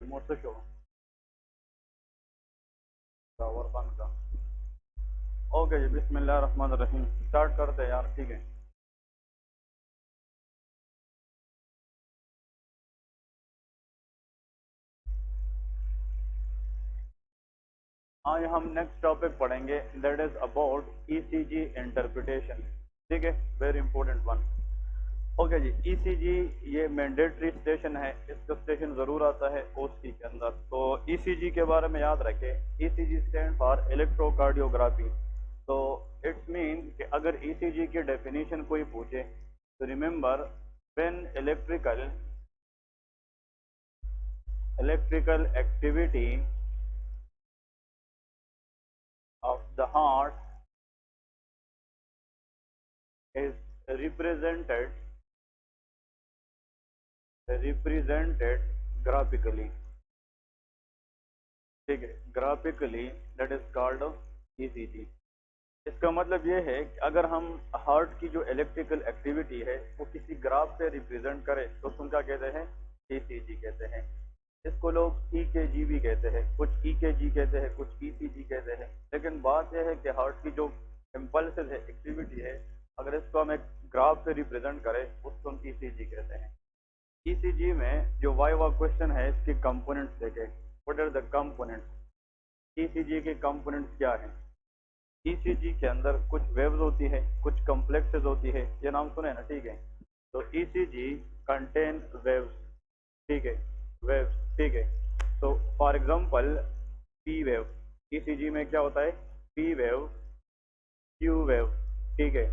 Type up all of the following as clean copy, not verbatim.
Remote से show tower बंद का। ओके जी, बिस्मिल्लाह रहमान रहीम। स्टार्ट करते हैं यार, ठीक है। आज हम नेक्स्ट टॉपिक पढ़ेंगे, that is about ECG interpretation. ठीक है, वेरी इंपॉर्टेंट वन। ओके जी, ईसीजी ये मैंडेटरी स्टेशन है, इसका स्टेशन जरूर आता है ओसी के अंदर। तो ईसीजी के बारे में याद रखें, ईसीजी स्टैंड फॉर इलेक्ट्रोकार्डियोग्राफी। तो इट्स मीन कि अगर ईसीजी की डेफिनेशन कोई पूछे तो remember, when electrical activity of the heart is represented represented graphically। ठीक है, graphically that is called ECG. इसका मतलब ये है कि अगर हम हार्ट की जो इलेक्ट्रिकल एक्टिविटी है वो किसी ग्राफ पे रिप्रेजेंट करें तो उसको क्या कहते हैं, ईसीजी कहते हैं। इसको लोग ईकेजी भी कहते हैं, कुछ ईकेजी कहते हैं, कुछ ईसीजी कहते हैं। लेकिन बात यह है कि हार्ट की जो इम्पल्सेस है, एक्टिविटी है, अगर इसको हम एक ग्राफ पे रिप्रेजेंट करें उसको हम ईसीजी कहते हैं। ईसीजी में जो वाइवा क्वेश्चन है इसके कंपोनेंट्स देखें। What are the components? ECG के कंपोनेंट्स क्या हैं? ईसीजी के अंदर कुछ वेव्स होती है, कुछ कॉम्प्लेक्सेस होती है, ये नाम सुने ना, ठीक है। तो ईसीजी कंटेन वेव्स, ठीक है, वेव्स, ठीक है। तो for example P wave, ECG में क्या होता है, पी वेव, क्यू वेव, ठीक है,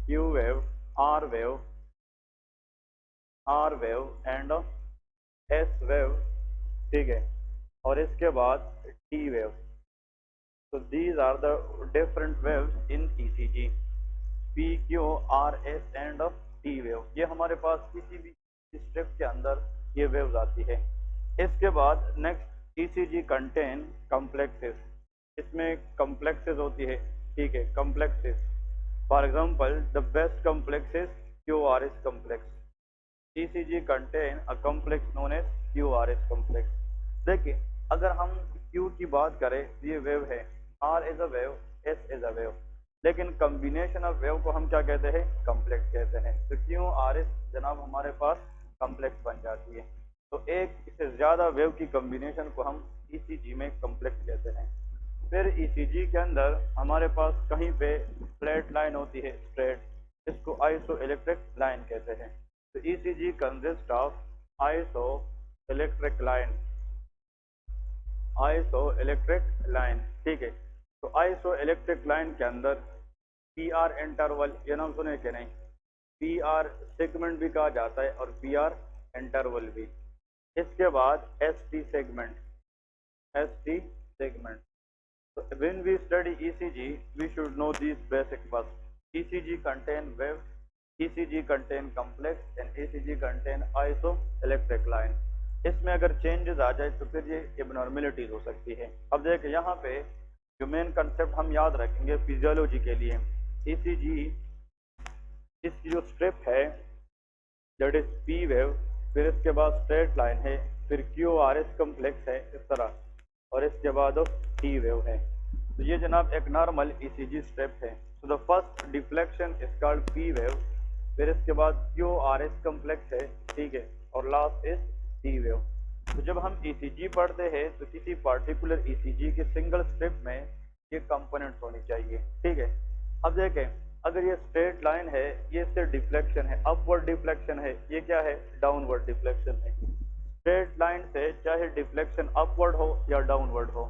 Q wave, R wave, R wave and S wave, ठीक है, और इसके बाद T wave. So these are the different waves in ECG, P, Q, R, S and T wave। ये हमारे पास किसी भी स्ट्रिप के अंदर ये वेव्स आती है। इसके बाद नेक्स्ट, ECG कंटेन कॉम्प्लेक्सेस। इसमें कॉम्प्लेक्सेस होती है, ठीक है, complexes. For example the best complex is QRS complex. ECG contain a complex known as QRS complex. देखिए, अगर हम Q की बात करें तो ये वेव है, R is a wave, S is a wave, लेकिन कॉम्बिनेशन ऑफ वेव को हम क्या कहते हैं, कॉम्प्लेक्स कहते हैं। तो QRS जनाब हमारे पास कॉम्प्लेक्स बन जाती है। तो एक इससे ज्यादा वेव की कॉम्बिनेशन को हम ECG में कॉम्प्लेक्स कहते हैं। फिर ECG के अंदर हमारे पास कहीं पे फ्लैट लाइन होती है, स्ट्रेट, इसको आइसो इलेक्ट्रिक लाइन कहते हैं। तो ECG consist of iso electric line, iso electric line, ठीक है। तो आइसो इलेक्ट्रिक लाइन के अंदर पी आर इंटरवल, ये नाम सुने कि नहीं, पी आर सेगमेंट भी कहा जाता है और पी आर इंटरवल भी। इसके बाद S T segment, S T segment. तो when we study ECG we should know this basic first. ECG contain wave, ECG contain complex and ECG contain isoelectric line. इसमें अगर changes आ जाए तो फिर ये एबनॉर्मेलिटीज हो सकती है। अब देखिए यहाँ पे जो मेन कंसेप्ट हम याद रखेंगे फिजियोलॉजी के लिए, ईसीजी, इसकी जो स्ट्रिप है दैट इज पी वेव, फिर इसके बाद स्ट्रेट लाइन है, फिर क्यू आर एस कॉम्प्लेक्स है इस तरह, और इसके बाद टी वेव है। तो ये जनाब एक नॉर्मल ईसीजी स्ट्रिप है। तो the first deflection is called P wave, फिर इसके बाद क्यू आर एस कॉम्प्लेक्स है, ठीक है, और लास्ट इज टी वेव। तो जब हम ईसीजी पढ़ते हैं तो किसी पार्टिकुलर ईसीजी के सिंगल स्ट्रिप में ये कंपोनेंट्स होनी चाहिए, ठीक है। अब देखें, अगर ये स्ट्रेट लाइन है, ये इससे डिफ्लेक्शन है, अपवर्ड डिफ्लेक्शन है, ये क्या है, डाउनवर्ड डिफ्लेक्शन है। स्ट्रेट लाइन से चाहे डिफ्लेक्शन अपवर्ड हो या डाउनवर्ड हो,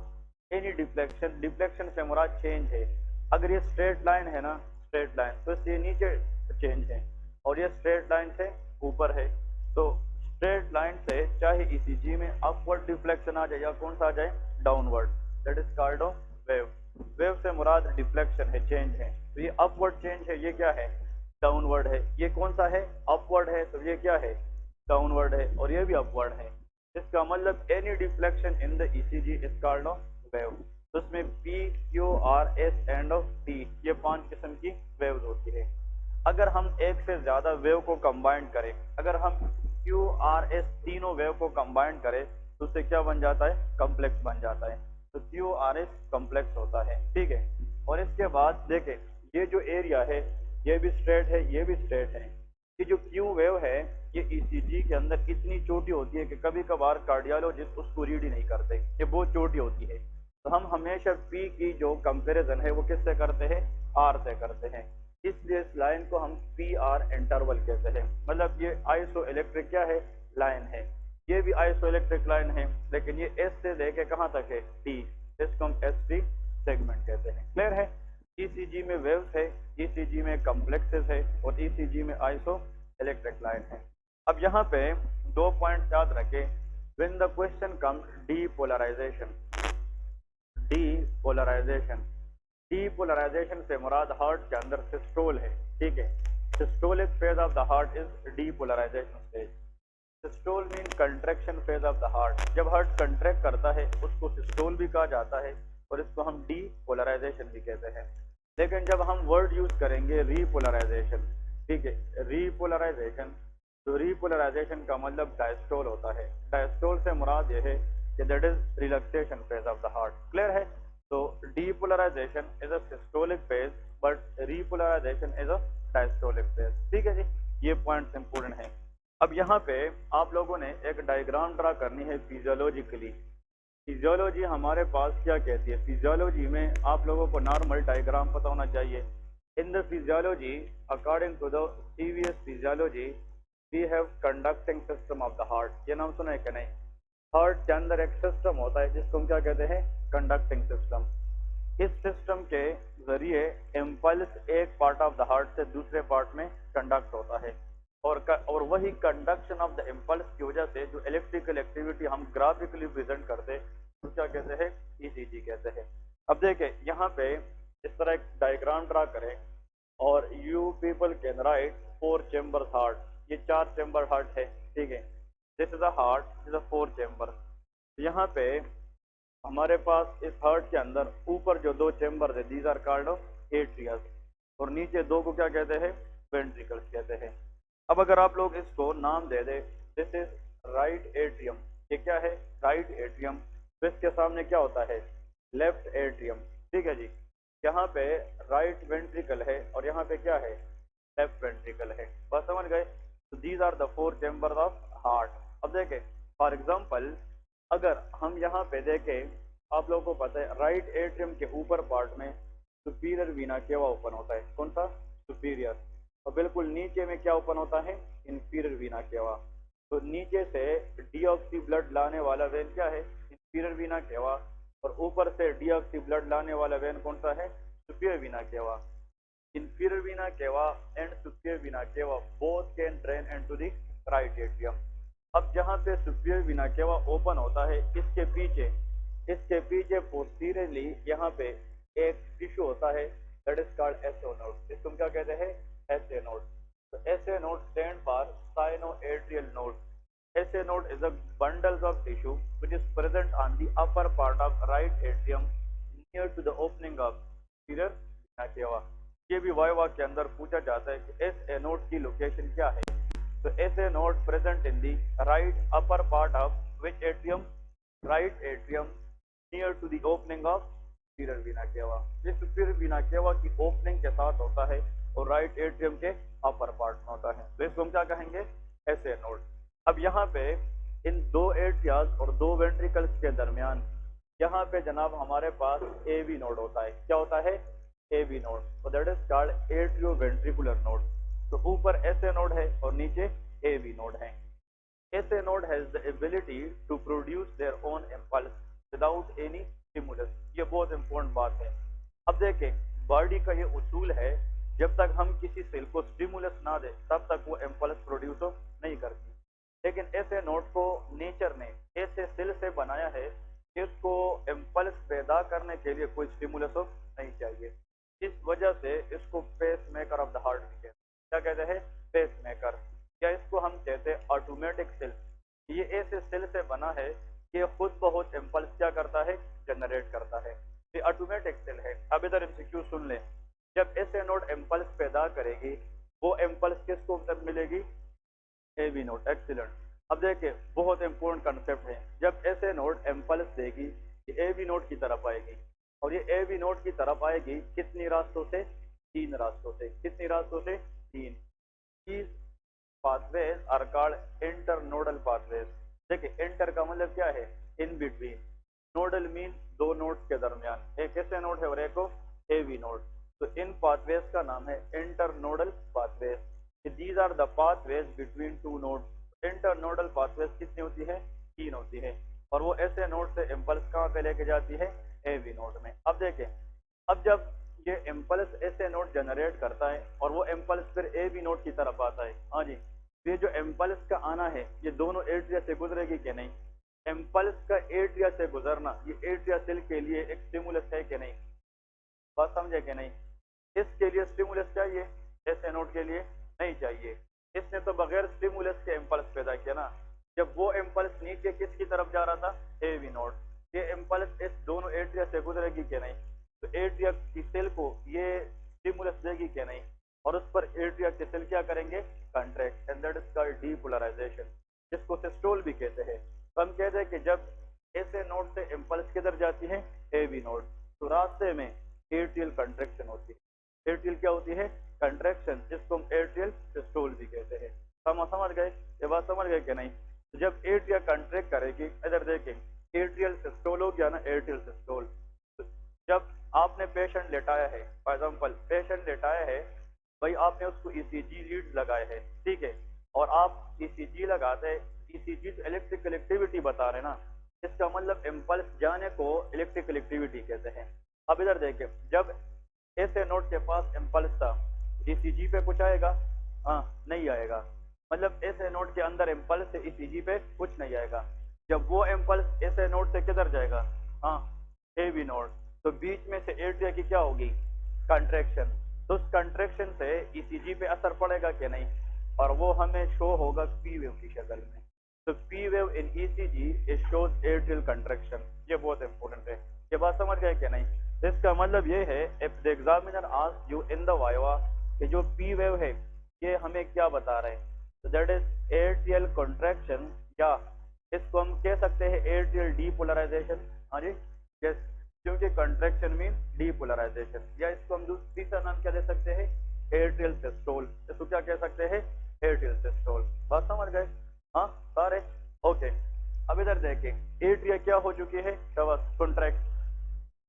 एनी डिफ्लेक्शन, डिफ्लेक्शन से मुराद चेंज है। अगर ये स्ट्रेट लाइन है ना, स्ट्रेट लाइन, तो इससे नीचे चेंज है, और ये स्ट्रेट लाइन से ऊपर है। तो स्ट्रेट लाइन से चाहे ईसीजी में अपवर्ड डिफ्लेक्शन आ जाए या कौन सा आ जाए, downward, that is called wave. Wave से मुराद डिफ्लेक्शन है, चेंज है। तो ये अपवर्ड चेंज है, ये क्या है, डाउनवर्ड है। ये कौन सा है, अपवर्ड है, तो ये क्या है, डाउनवर्ड है, और ये भी अपवर्ड है। इसका मतलब any deflection in the ECG is called wave. तो इसमें P, Q, R, S and T, ये 5 किस्म की वेव्स होती है। अगर हम एक से ज्यादा वेव को कंबाइन करें, अगर हम क्यू आर एस तीनों वेव को कंबाइन करें तो उससे क्या बन जाता है, कॉम्प्लेक्स बन जाता है। तो QRS कॉम्प्लेक्स होता है, ठीक है। और इसके बाद देखें, ये जो एरिया है ये भी स्ट्रेट है, ये भी स्ट्रेट है। ये जो Q वेव है ये ECG के अंदर इतनी छोटी होती है कि कभी कभार कार्डियोलॉजिस्ट उसको रीड ही नहीं करते, ये बहुत छोटी होती है। तो हम हमेशा P की जो कंपैरिजन है वो किससे करते हैं, R से करते हैं। इसलिए इस लाइन को हम PR इंटरवल कहते हैं। मतलब ये आइसो इलेक्ट्रिक क्या है, लाइन है। ये भी आइसो इलेक्ट्रिक लाइन है, लेकिन ये S से लेके कहाँ तक है, T। इसको हम ST सेगमेंट कहते हैं। क्लियर है। ECG में वेव्स है, ECG में कॉम्प्लेक्सेस है और ECG में आइसो इलेक्ट्रिक लाइन है। अब यहाँ पे 2 पॉइंट याद रखें। When the question comes depolarisation, depolarisation, depolarisation से मुराद हार्ट के अंदर सिस्टोल है, ठीक है। Systolic phase of the heart is depolarisation stage. Systole mean contraction phase of the heart. जब हार्ट कंट्रैक्ट करता है उसको सिस्टोल भी कहा जाता है और इसको हम डीपोलराइजेशन भी कहते हैं। लेकिन जब हम वर्ड यूज करेंगे रीपोलराइजेशन, ठीक है, रीपोलराइजेशन, तो रीपोलराइजेशन का मतलब डायस्टोल होता है। डायस्टोल से मुराद यह है कि that is relaxation phase of the heart. Clear है। तो depolarisation is a systolic phase but repolarisation is a diastolic phase, ठीक है जी। ये पॉइंट इंपोर्टेंट है। अब यहाँ पे आप लोगों ने एक डायग्राम ड्रा करनी है फिजियोलॉजिकली। फिजियोलॉजी हमारे पास क्या कहती है, फिजियोलॉजी में आप लोगों को नॉर्मल डायग्राम पता होना चाहिए। In the physiology, according to the CVS physiology, we have conducting system of the heart. ये नाम सुना है कि नहीं। हार्ट के अंदर एक सिस्टम होता है जिसको हम क्या कहते हैं, कंडक्टिंग सिस्टम। इस सिस्टम के जरिए इम्पल्स एक पार्ट ऑफ द हार्ट से दूसरे पार्ट में कंडक्ट होता है और वही कंडक्शन ऑफ द इम्पल्स की वजह से जो इलेक्ट्रिकल एक्टिविटी हम ग्राफिकली प्रेजेंट करते हैं तो क्या कहते हैं, ECG कहते हैं। अब देखें यहाँ पे इस तरह एक डायग्राम ड्रा करें और you people can write 4 chamber heart. ये 4 चेम्बर हार्ट है, ठीक है। This is a heart, this is a 4 chamber. यहाँ पे हमारे पास इस हार्ट के अंदर ऊपर जो 2 चेम्बर है दीज आर कॉल्ड एट्रियस और नीचे 2 को क्या कहते हैं, वेंट्रिकल्स कहते हैं। अब अगर आप लोग इसको नाम दे दे, दिस इज राइट एट्रियम। ये क्या है, राइट एट्रियम। तो इसके सामने क्या होता है, लेफ्ट एट्रियम, ठीक है जी। यहाँ पे राइट वेंट्रिकल है और यहाँ पे क्या है, लेफ्ट वेंट्रिकल है। बस समझ गए। तो these are the 4 chamber of heart. अब देखें फॉर एग्जाम्पल अगर हम यहाँ पे देखें, आप लोगों को पता है राइट एट्रियम के ऊपर पार्ट में सुपीरियर वीना केवा ओपन होता है। कौन सा, सुपीरियर। और बिल्कुल नीचे में क्या ओपन होता है, इंफीरियर वीना केवा। तो नीचे से डीऑक्सी ब्लड लाने वाला वेन क्या है, इंफीरियर वीना केवा। और ऊपर से डीऑक्सी ब्लड लाने वाला वेन कौन सा है, सुपीरियर वीना केवा। इंफीरियर वीना केवा एंड सुपीरियर वीना केवा both can drain into the right atrium. अब जहाँ पे सुपीरियर वीना केवा ओपन होता है इसके पीछे पोस्टीरियरली यहाँ पे एक टिश्यू होता है that is called SO node. इसको हम क्या कहते हैं, एसए नोड। तो SA node stand for sinoatrial node. SA node is a bundles of tissue which is present on the upper part of right atrium near to the opening of superior vena cava। ये भी viva के अंदर पूछा जाता है कि SA node की location क्या है। तो SA node present in the right upper part of which atrium, right atrium near to the opening of superior vena cava. ये सुपीरियर वीना केवा की ओपनिंग के साथ होता है और राइट एट्रियम के अपर पार्ट में होता है। तो इसको हम क्या कहेंगे, एसए नोड। अब यहाँ पे इन 2 एट्रियाज और 2 वेंट्रिकल्स के दरमियान यहाँ पे जनाब हमारे पास एवी नोड होता है। क्या होता है, एवी नोड। तो that is called atrio ventricular node. तो ऊपर एसए नोड है और नीचे एवी नोड है। SA node has the ability to produce their own impulse without any stimulus. ये बहुत इंपॉर्टेंट बात है। अब देखें बॉडी का ये उसूल है, जब तक हम किसी सेल को स्टिमुलस ना दे तब तक वो इम्पल्स प्रोड्यूस नहीं करती। लेकिन एसए नोड को नेचर ने ऐसे सेल से बनाया है कि इसको इम्पल्स पैदा करने के लिए कोई स्टिमुलस नहीं चाहिए। इस वजह से इसको pacemaker of the heart भी कहते हैं। क्या कहते हैं, पेस मेकर, या इसको हम कहते हैं ऑटोमेटिक सेल। ये ऐसे सेल से बना है कि खुद बहुत इम्पल्स क्या करता है, जनरेट करता है। ये ऑटोमेटिक सेल है। अब इधर एमसीक्यू सुन लें। जब एसए नोड इम्पल्स पैदा करेगी वो इम्पल्स किसको तब मिलेगी, एवी नोड। एक्सीलेंट। अब देखिए बहुत इंपॉर्टेंट कंसेप्ट है, जब ऐसे नोड इम्पल्स देगी ये ए बी नोड की तरफ आएगी, और ये ए बी नोड की तरफ आएगी कितनी रास्तों से, तीन रास्तों से। कितनी रास्तों से, तीन। These pathways are called internodal pathways। देखिए इंटर का मतलब क्या है, इन बिटवीन। नोडल मीन दो नोड्स के दरमियान, एक ऐसे नोड है और एक को ए बी नोड। तो इन पाथवेज का नाम है internodal pathways. These are the pathways between two nodes. Internodal pathways कितनी होती है, तीन होती है, और वो ऐसे नोड से इम्पल्स कहाँ पे लेके जाती है, ए बी नोड में। अब देखें, अब जब ये इम्पल्स ऐसे नोड जनरेट करता है और वो इम्पल्स फिर ए बी नोड की तरफ आता है, हाँ जी, ये जो इम्पल्स का आना है ये दोनों एट्रिया से गुजरेगी कि नहीं। इम्पल्स का एट्रिया से गुजरना ये एट्रिया सेल के लिए एक स्टिमुलस है कि नहीं, बात समझे कि नहीं। इसके लिए स्टिमुलस चाहिए, ऐसे नोड के लिए नहीं चाहिए। इसने तो बगैर स्टिमुलस के इम्पल्स पैदा किया ना। जब वो इम्पल्स नीचे किसकी तरफ जा रहा था, ए बी नोड, ये इम्पल्स इस दोनों एट्रिया से गुजरेगी कि नहीं। तो एट्रिया की सेल को ये स्टिमुलस देगी कि नहीं, और उस पर एट्रिया की सेल क्या करेंगे, contract, and that is called depolarization, जिसको सिस्टोल भी कहते हैं। तो हम कहते हैं कि जब ऐसे नोड से इम्पल्स किधर जाती है, ए बी नोड, तो रास्ते में एट्रियल कंट्रैक्शन होती है। एट्रियल क्या होती है, कंट्रैक्शन, जिसको हम एट्रियल सिस्टोल भी कहते हैं। हम समझ गए, ये बात समझ गए कि नहीं। तो जब एट्रिया कंट्रैक्ट करेगी, इधर देखें, एट्रियल सिस्टोल हो गया ना, एट्रियल सिस्टोल। तो जब आपने पेशेंट लेटाया है, फॉर एग्जाम्पल पेशेंट लेटाया है, भाई आपने उसको ईसीजी लीड लगाए है, ठीक है, और आप ईसीजी लगाते हैं, ईसीजी तो इलेक्ट्रिकल एक्टिविटी बता रहे ना, इसका मतलब इम्पल्स जाने को इलेक्ट्रिकल एक्टिविटी कहते हैं। अब इधर देखिए, जब ऐसे नोड के पास इम्पल्स था, ईसीजी पे कुछ आएगा, हाँ नहीं आएगा, मतलब ऐसे नोड के अंदर इम्पल्स से ईसीजी पे कुछ नहीं आएगा। जब वो इम्पल्स ऐसे नोड से किधर जाएगा, हाँ ए बी नोड, तो बीच में से एट्रिया की क्या होगी, कंट्रैक्शन। तो उस कंट्रैक्शन से ईसीजी पे असर पड़ेगा कि नहीं, और वो हमें शो होगा पी वेव की शक्ल में। तो P wave in ECG it shows atrial contraction. ये बहुत इंपॉर्टेंट है, ये बात समझ गए कि नहीं। तो इसका मतलब ये है, if the examiner ask you in the viva कि जो पी वेव है ये हमें क्या बता रहे हैं, तो दैट इज एट्रियल कंट्रैक्शन, या इसको हम कह सकते हैं एट्रियल डीपोलराइजेशन। हाँ जी, यस, क्योंकि कंट्रैक्शन मीन डीपोलराइजेशन, या इसको हम तीसरा नाम क्या दे सकते हैं, एट्रियल सिस्टोल। इसको क्या कह सकते हैं, एट्रियल सिस्टोल। बात समझ गए, हाँ सारे, ओके। अब इधर देखें, एट्रिया क्या हो चुकी है, कॉन्ट्रैक्ट।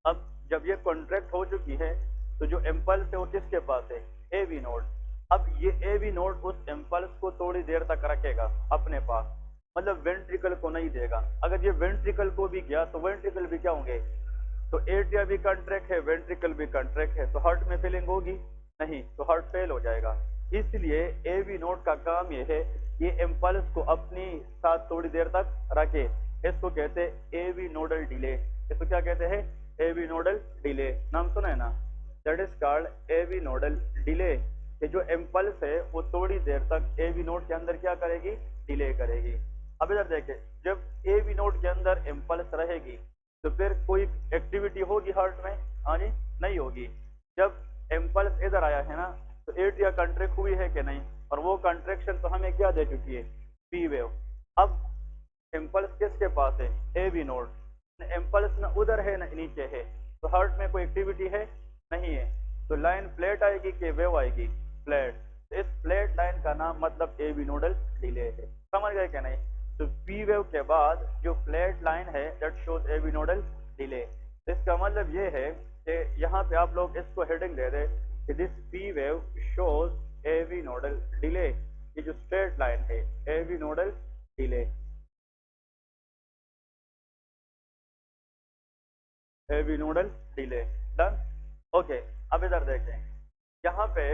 अब जब ये कॉन्ट्रैक्ट हो चुकी है तो जो इम्पल्स है वो किसके पास है, ए बी नोड। अब ये ए बी नोड उस इम्पल्स को थोड़ी देर तक रखेगा अपने पास, मतलब वेंट्रिकल को नहीं देगा। अगर ये वेंट्रिकल को भी गया तो वेंट्रिकल भी क्या होंगे, तो एट्रिया भी कंट्रैक्ट है, वेंट्रिकल भी कंट्रैक्ट है, तो हार्ट में फीलिंग होगी नहीं, तो हार्ट फेल हो जाएगा। इसलिए ए बी नोड का काम ये है, ये इम्पल्स को अपनी साथ थोड़ी देर तक रखे। इसको कहते हैं ए बी नोडल डिले। इसको क्या कहते हैं, ए बी नोडल डिले, नाम सुना है ना, that is called A B nodal delay. ये जो इम्पल्स है वो थोड़ी देर तक ए बी नोड के अंदर क्या करेगी, डिले करेगी। अब इधर देखें, जब ए बी नोड के अंदर इम्पल्स रहेगी तो फिर कोई एक्टिविटी होगी हार्ट में, हाँ जी, नहीं होगी। जब इम्पल्स इधर आया है ना, तो एट्रिया कंट्रैक्ट हुई है कि नहीं, और वो कंट्रैक्शन तो हमें क्या दे चुकी है, पी वेव। अब इम्पल्स किसके पास है, ए बी नोड, इम्पल्स न उधर है न नीचे है, तो हार्ट में कोई एक्टिविटी है नहीं है, तो लाइन फ्लैट आएगी कि वेव आएगी, फ्लैट। इस फ्लैट लाइन का नाम मतलब ए बी नोडल डिले है। समझ गए क्या नहीं। तो पी वेव के बाद जो फ्लैट लाइन है that shows A B nodal delay. इसका मतलब ये है कि यहाँ पे आप लोग इसको हेडिंग दे दें कि this P wave shows A B nodal delay. ये जो स्ट्रेट लाइन है A B nodal delay, A B nodal delay, done, okay. अब इधर देखें, यहाँ पे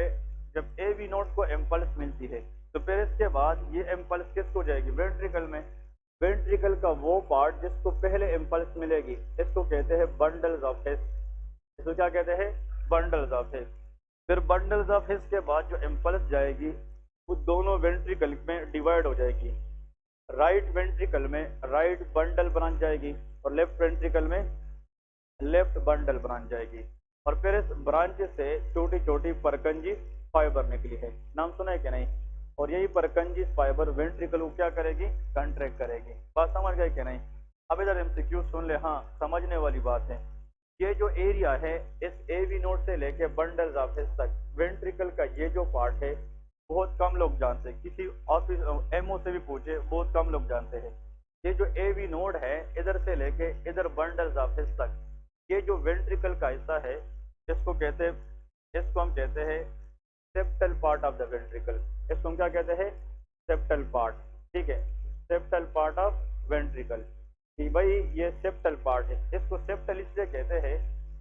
जब ए बी नोड को इम्पल्स मिलती है तो फिर इसके बाद ये इम्पल्स किसको जाएगी, वेंट्रिकल में। वेंट्रिकल का वो पार्ट जिसको पहले इम्पल्स मिलेगी इसको कहते हैं बंडल्स ऑफ हिस। इसको क्या कहते हैं, बंडल्स ऑफ हिस। फिर बंडल्स ऑफ हिस के बाद जो इम्पल्स जाएगी वो दोनों वेंट्रिकल में डिवाइड हो जाएगी। राइट वेंट्रिकल में राइट बंडल ब्रांच जाएगी और लेफ्ट वेंट्रिकल में लेफ्ट बंडल ब्रांच जाएगी, और फिर इस ब्रांच से छोटी छोटी परकंजी फाइबर निकली है, नाम सुना है कि नहीं। और यही परकंजी फाइबर वेंट्रिकल को क्या करेगी, कंट्रैक्ट करेगी। बात समझ गए कि नहीं? अब इधर एमसीक्यू सुन ले, हाँ समझने वाली बात है। ये जो एरिया है इस एवी नोड से लेके बंडल्स ऑफ हिस तक, वेंट्रिकल का ये जो पार्ट है बहुत कम लोग जानते हैं, किसी ऑफिस एमओ से भी पूछे बहुत कम लोग जानते हैं। ये जो एवी नोड है इधर से लेके इधर बंडल्स ऑफ हिस तक, ये जो वेंट्रिकल का हिस्सा है इसको कहते हैं, इसको हम कहते हैं septal part of the ventricle. इसको हम क्या कहते हैं, सेप्टल पार्ट। ठीक है, सेप्टल पार्ट ऑफ वेंट्रिकल कि भाई ये सेप्टल पार्ट है। इसको सेप्टल इसलिए कहते हैं,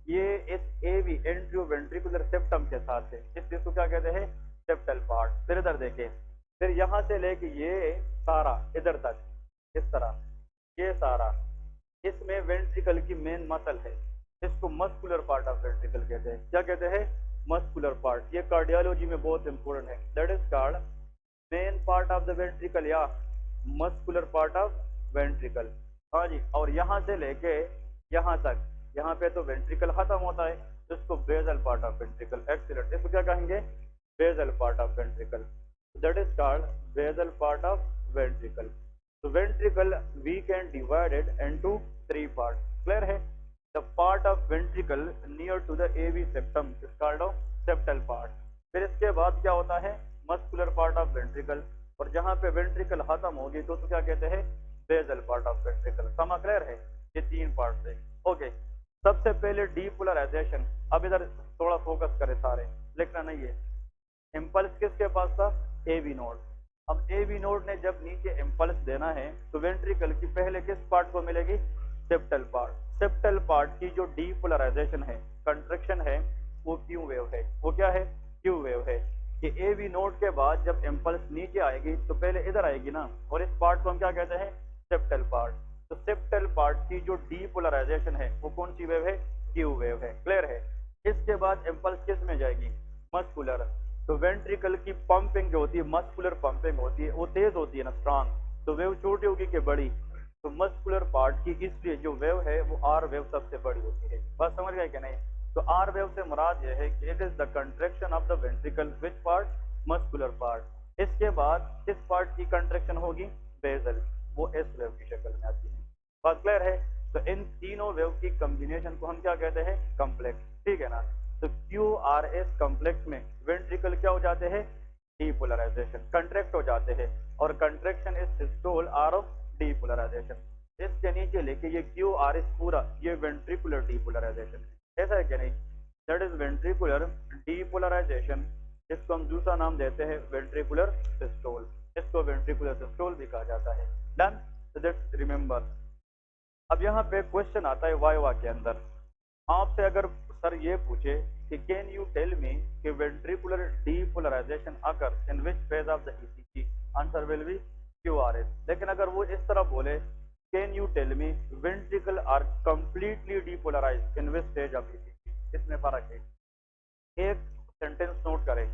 ये इस एवी एंट्रियो वेंट्रिकुलर सेप्टम के साथ है, इसलिए इसको क्या कहते हैं, सेप्टल पार्ट। फिर इधर देखें, फिर यहाँ से लेके ये सारा इधर तक इस तरह, ये सारा इसमें वेंट्रिकल की मेन मसल है, इसको मस्कुलर पार्ट ऑफ वेंट्रिकल कहते हैं। क्या कहते हैं, मस्कुलर पार्ट। ये कार्डियोलॉजी में बहुत इंपॉर्टेंट है। That is called main part of the ventricle या मस्कुलर पार्ट ऑफ वेंट्रिकल। हाँ जी, और यहाँ से लेके यहाँ तक, यहाँ पे तो वेंट्रिकल खत्म होता है, इसको basal part of ventricle. Excellent, इसको क्या कहेंगे, basal part of ventricle. That is called basal part of ventricle. तो ventricle we can divided into 3 part. Clear है? The part of ventricle near to the AV septum is called of septal part. फिर इसके बाद क्या होता है, muscular part of ventricle, और जहाँ पे वेंट्रिकल खत्म होगी तो क्या कहते हैं, बेजल पार्ट ऑफ वेंट्रिकल। समा क्लियर है? ये 3 पार्ट है। ओके, सबसे पहले डीपोलराइजेशन। अब इधर थोड़ा फोकस करें, सारे लिखना नहीं है। इम्पल्स किसके पास था, एवी नोड। अब एवी नोड ने जब नीचे इम्पल्स देना है तो वेंट्रिकल की पहले किस पार्ट को मिलेगी, सेप्टल पार्ट। सेप्टल पार्ट की जो डीपोलराइजेशन है, कंट्रैक्शन है, वो क्यू वेव है। वो क्या है, क्यू वेव है। कि एवी नोड के बाद जब इम्पल्स नीचे आएगी तो पहले इधर आएगी ना, और इस पार्ट को हम क्या कहते हैं, सेप्टल पार्ट। तो सेप्टल पार्ट की जो डीपोलराइजेशन है वो कौन सी वेव है, क्यू वेव है। क्लियर है? इसके बाद इम्पल्स किस में जाएगी, मस्कुलर। तो वेंट्रिकल की पंपिंग जो होती है, मस्कुलर पंपिंग होती है, वो तेज होती है ना, स्ट्रांग। तो वेव छोटी होगी कि बड़ी, तो मस्कुलर पार्ट की इसलिए जो वेव है वो आर वेव सबसे बड़ी होती है। बात समझ गए कि नहीं? तो आर वेव से मुराद यह है कि it is the contraction of the ventricle, which part, muscular part. इसके बाद किस पार्ट की कंट्रैक्शन होगी, बेजल, वो एस वेव की शक्ल में आती है। बात क्लियर है? तो इन तीनों वेव की कॉम्बिनेशन को हम क्या कहते हैं, कॉम्प्लेक्स। ठीक है ना? तो क्यू आर एस कॉम्प्लेक्स में वेंट्रिकल क्या हो जाते हैं, डीपोलराइजेशन, कंट्रैक्ट हो जाते हैं, और contraction is systole are of depolarization. इसके नीचे लेके ये क्यू आर एस पूरा, ये वेंट्रिकुलर डीपोलराइजेशन है। ऐसा है क्या नहीं? That is ventricular depolarization. इसको हम दूसरा नाम देते हैं वेंट्रिकुलर सिस्टोल। इसको वेंट्रिकुलर सिस्टोल भी कहा जाता है। डन? so that's remember. अब यहाँ पे क्वेश्चन आता है वाइवा के अंदर, आपसे अगर सर ये पूछे कि कैन यू टेल मी कि ventricular depolarization occur in which phase of the ECG, answer will be QRS. लेकिन अगर वो इस तरह बोले, can you tell me ventricle are completely depolarized in which stage of ECG, इसमें फर्क है। एक सेंटेंस नोट करें,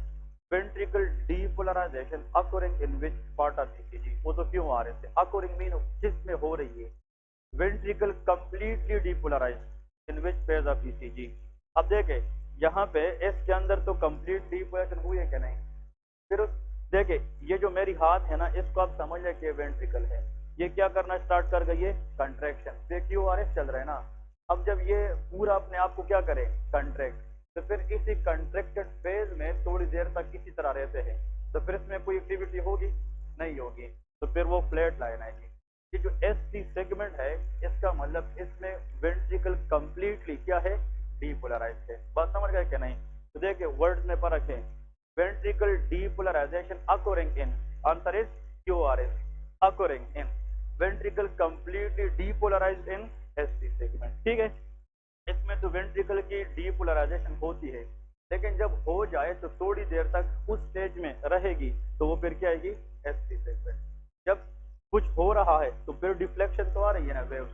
ventricle depolarization occurring in which part of ECG, वो तो क्यूआरएस है। अकोरिंग मीन किस में हो रही है, ventricle completely depolarized in which phase of ECG. अब देखे यहाँ पे एस के अंदर तो कंप्लीट डीपोलराइजेशन हुई है कि नहीं। फिर देखे ये जो मेरी हाथ है ना, इसको आप समझ लें कि वेंट्रिकल है, ये क्या करना स्टार्ट कर गई है, कंट्रैक्शन। ये क्यूआरएस चल रहा है ना। अब जब ये पूरा अपने आप को क्या करे, कंट्रैक्ट, तो फिर इसी कंट्रैक्टेड फेज में थोड़ी देर तक इसी तरह रहते हैं, तो फिर इसमें कोई एक्टिविटी होगी नहीं होगी, तो फिर वो फ्लैट लाइन आएगी। ये जो एसटी सेगमेंट है, इसका मतलब इसमें वेंट्रिकल कंप्लीटली क्या है, डीपोलराइज्ड है। बात समझ गए कि नहीं? तो देखिए वर्ड में फर्क है, ventricle depolarization occurring in, answer is QRS, occurring in ventricle completely depolarized in ST segment. ठीक है, इसमें तो वेंट्रिकल की डीपोलराइजेशन होती है, लेकिन जब हो जाए तो थोड़ी देर तक उस स्टेज में रहेगी, तो वो फिर क्या आएगी, एसटी सेगमेंट। जब कुछ हो रहा है तो फिर डिफ्लेक्शन तो आ रही है ना वेव,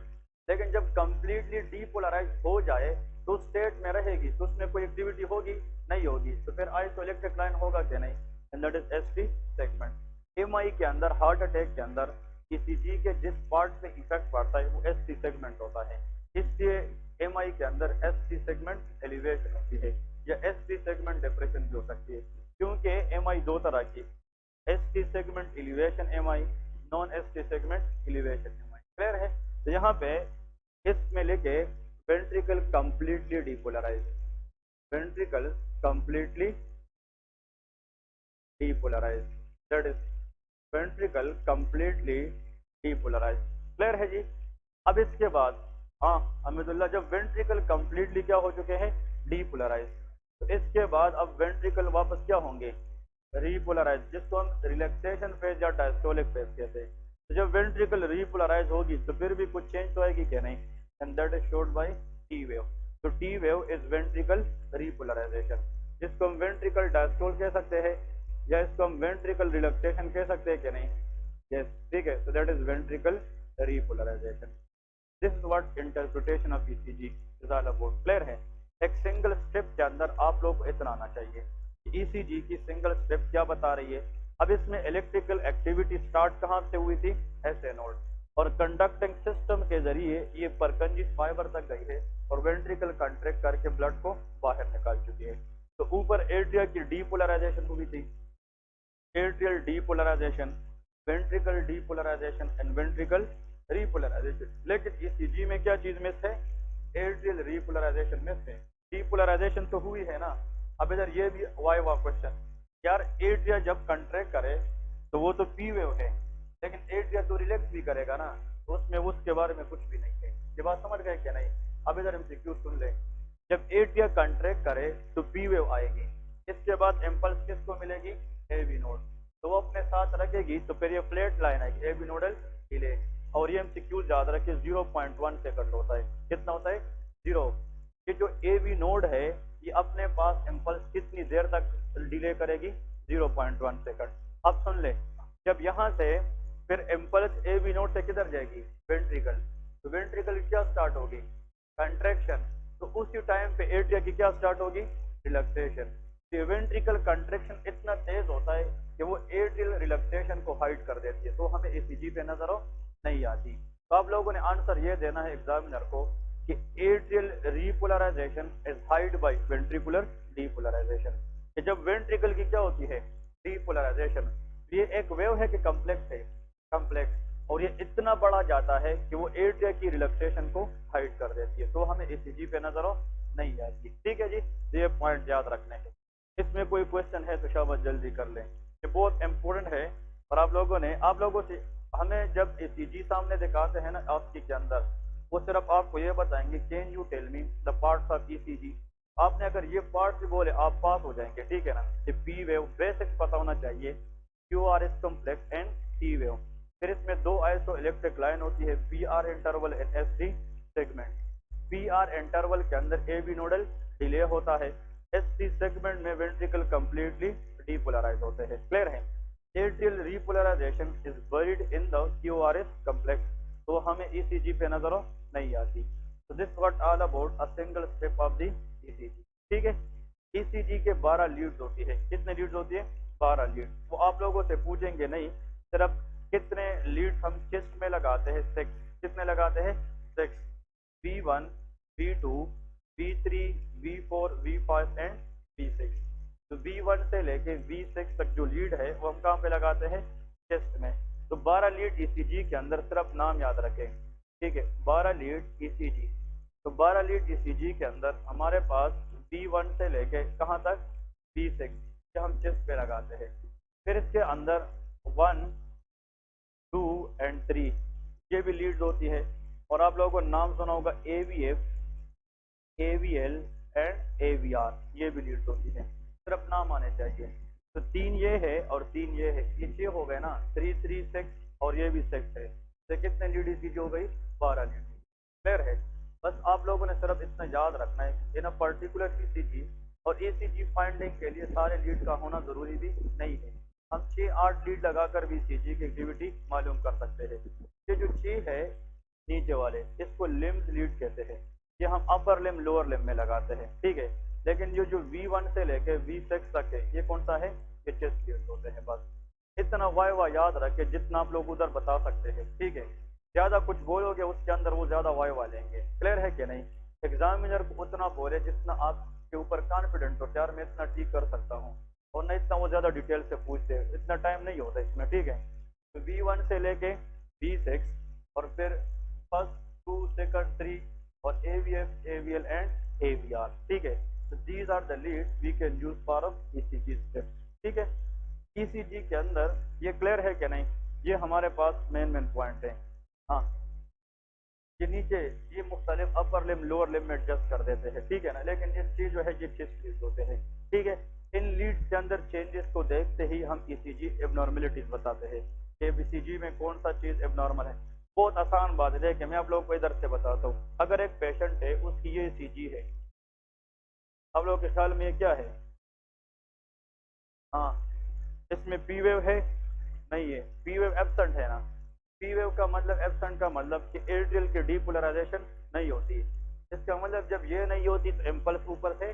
लेकिन जब कंप्लीटली डीपोलराइज हो जाए तो स्टेट में रहेगी, तो उसमें कोई एक्टिविटी होगी नहीं होगी, तो फिर आइसोइलेक्ट्रिक लाइन होगा क्या नहीं, and that is ST segment. MI के अंदर, हार्ट अटैक के अंदर ईसीजी के जिस पार्ट पे इफेक्ट पड़ता है वो एसटी सेगमेंट होता है, इसलिए एमआई के अंदर एसटी सेगमेंट एलिवेशन होती है, या एसटी सेगमेंट डिप्रेशन भी हो सकती है। क्योंकि एमआई दो तरह की, ST segment elevation MI, non ST segment elevation MI। Clear है? तो यहाँ पे इसमें लिखे ventricle completely depolarise, ventricle completely depolarise, that is ventricle completely depolarise. Clear है जी? अब इसके बाद हाँ अहमदुल्ला, जब वेंट्रिकल कंप्लीटली क्या हो चुके हैं, डीपोलराइज, तो इसके बाद अब वेंट्रिकल वापस क्या होंगे, रीपोलराइज, जिसको हम रिलैक्सेशन फेज या डायस्टोलिक फेज कहते हैं। तो जब वेंट्रिकल रीपोलराइज होगी तो फिर भी कुछ चेंज तो आएगी क्या, नहीं, and that is showed by T wave. तो T wave is ventricle repolarization, जिसको हम वेंट्रिकल डायस्टोल कह सकते हैं या इसको हम वेंट्रिकल रिलैक्सेशन कह सकते हैं क्या, नहीं, यस, ठीक है। तो that is ventricle repolarisation. This is what interpretation of ECG is all about. Clear है? एक सिंगल स्टेप के अंदर आप लोग को इतना आना चाहिए कि ईसीजी की सिंगल स्टेप क्या बता रही है। अब इसमें इलेक्ट्रिकल एक्टिविटी स्टार्ट कहाँ से हुई थी, ऐसे नोड, और कंडक्टिंग सिस्टम के जरिए ये परकंजी फाइबर तक गई है और वेंट्रिकल कंट्रैक्ट करके ब्लड को बाहर निकाल चुकी है। तो ऊपर एट्रिया की डीपोलराइजेशन हुई थी, atrial depolarization, ventricle depolarization and ventricle repolarization. लेकिन ईसीजी में क्या चीज मिस है, एट्रियल रीपोलराइजेशन मिस है। डीपोलराइजेशन तो हुई है ना। अब इधर ये भी वाइवा क्वेश्चन, यार एट्रिया जब कंट्रैक्ट करे तो वो तो पी वेव है, लेकिन एट्रिया तो रिलैक्स भी करेगा ना, तो उसमें उसके बारे में कुछ भी नहीं है। ये बात समझ गए क्या, नहीं? अब इधर एमसीक्यू सुन ले, जब एट्रिया कंट्रैक्ट करे तो पी वेव आएगी, इसके बाद इम्पल्स किसको मिलेगी, एबी नोड, तो वो अपने साथ रखेगी, तो फिर ये फ्लैट लाइन आएगी, एबी नोडल डिले। और ये एमसीक्यू याद रखे 0.1 सेकंड होता है। कितना होता है, 0। ये जो एबी नोड है ये अपने पास इम्पल्स कितनी देर तक डिले करेगी, 0.1 सेकंड। अब सुन ले, जब यहाँ से फिर इम्पल्स एबी नोड से किधर जाएगी, वेंट्रिकल, तो वेंट्रिकल क्या स्टार्ट होगी, कंट्रैक्शन, तो उसी टाइम पे एट्रिया की क्या स्टार्ट होगी, रिलैक्सेशन। तो वेंट्रिकल कंट्रैक्शन इतना तेज होता है कि वो एट्रियल रिलैक्सेशन को हाइड कर देती है, तो हमें ईसीजी पे नजर नहीं आती। तो आप लोगों ने आंसर ये देना है एग्जामिनर को कि atrial repolarization is hide by ventricular depolarization. कि जब वेंट्रिकल की क्या होती है, डीपोलराइजेशन, ये एक वेव है कि कम्प्लेक्स है, कम्प्लेक्स, और ये इतना बड़ा जाता है कि वो एट्रिया की रिलैक्सेशन को हाइड कर देती है, तो हमें ईसीजी पे नजर नहीं आती। ठीक है जी, ये पॉइंट याद रखने हैं। इसमें कोई क्वेश्चन है तो शाबाश जल्दी कर लें, ये बहुत इंपॉर्टेंट है। और आप लोगों से हमें जब ईसीजी सामने दिखाते हैं ना आपकी के अंदर, वो सिर्फ आपको ये बताएंगे can you tell me the parts of ECG. आपने अगर ये पार्ट भी बोले आप पास हो जाएंगे, ठीक है ना। ये पी वेव बेसिक्स पता होना चाहिए, Q R S complex and T wave. फिर इसमें दो आइसो इलेक्ट्रिक लाइन होती है, P R interval and S T segment. P R interval के अंदर ए बी नोडल डिले होता है, एस टी सेगमेंट में वेंट्रिकल कंप्लीटली डीपोलराइज होते हैं। क्लियर है? Atrial repolarization is buried in the Q R S complex, तो हमें ईसीजी पे नजर नहीं आती। तो this what all about a single step of the ECG. ठीक है, ईसीजी के 12 लीड्स होती है। कितने लीड्स होती है, 12 लीड। वो आप लोगों से पूछेंगे नहीं, सिर्फ कितने लीड्स हम चेस्ट में लगाते हैं, 6। कितने लगाते हैं, 6। V1, V2, V3, V4, V5 and V6। तो V1 से लेके V6 तक जो लीड है वो हम कहाँ पे लगाते हैं, चेस्ट में। तो 12 लीड ईसीजी के अंदर, सिर्फ नाम याद रखें, ठीक है, 12 लीड ईसीजी। तो 12 लीड ईसीजी के अंदर हमारे पास V1 से लेके कहाँ तक, V6, जो हम चेस्ट पे लगाते हैं। फिर इसके अंदर 1, 2 एंड 3 ये भी लीड्स होती है। और आप लोगों को नाम सुना होगा AVF, AVL एंड AVR, ये भी लीड्स होती है, सिर्फ नाम आने चाहिए। तो 3 ये है और 3 ये है, ये 6 हो गए ना, 3, 3, 6 और ये भी 6 है। तो कितने लीड ईसीजी हो गई, 12 लीड। क्लियर है? बस आप लोगों ने सिर्फ इतना याद रखना है इन अ पर्टिकुलर ईसीजी, और ईसीजी फाइंडिंग के लिए सारे लीड का होना जरूरी भी नहीं है। हम 6-8 लीड लगाकर भी ईसीजी की एक्टिविटी मालूम कर सकते हैं। ये जो 6 है नीचे वाले, इसको लिम्स लीड कहते हैं, ये हम अपर लिम लोअर लिम में लगाते हैं, ठीक है। लेकिन ये जो V1 से लेके V6 तक है, ये कौन सा है, ये चेस्ट लीड्स होते हैं। बस इतना वाइवा याद रखे जितना आप लोग उधर बता सकते हैं, ठीक है। ज्यादा कुछ बोलोगे उसके अंदर वो ज्यादा वाइवा लेंगे। क्लियर है कि नहीं? एग्जामिनर को उतना बोले जितना आपके ऊपर कॉन्फिडेंट हो, यार मैं इतना ठीक कर सकता हूँ, और ना इतना वो ज्यादा डिटेल से पूछते, इतना टाइम नहीं होता इसमें, ठीक है। तो V1 से लेके V6 और फिर फर्स्ट टू सेकंड थ्री और AVF AVL एंड AVR, ठीक है। तो these are the leads we can use for ECG steps, ठीक है। ECG के अंदर ये क्लियर है कि नहीं, ये हमारे पास मेन पॉइंट है। हाँ, ये नीचे ये मुख्तलिफ अपर लिम लोअर लिम में एडजस्ट कर देते हैं, ठीक है ना, लेकिन ये चीज जो है ये चिस्ट लीड्स होते हैं, ठीक है। इन लीड्स के अंदर चेंजेस को देखते ही हम ECG एबनॉर्मेलिटीज बताते हैं कि ECG में कौन सा चीज एबनॉर्मल है। बहुत आसान बात है, देखिए मैं आप लोगों को इधर से बताता हूँ। अगर एक पेशेंट है उसकी ये ECG है, आप लोगों के ख्याल में ये क्या है? हाँ, इसमें पी वेव है? नहीं है, पी वेव एब्सेंट है ना। पी वेव का मतलब, एब्सेंट का मतलब कि एट्रियल की डीपोलराइजेशन नहीं होती। इसका मतलब जब ये नहीं होती तो इम्पल्स ऊपर से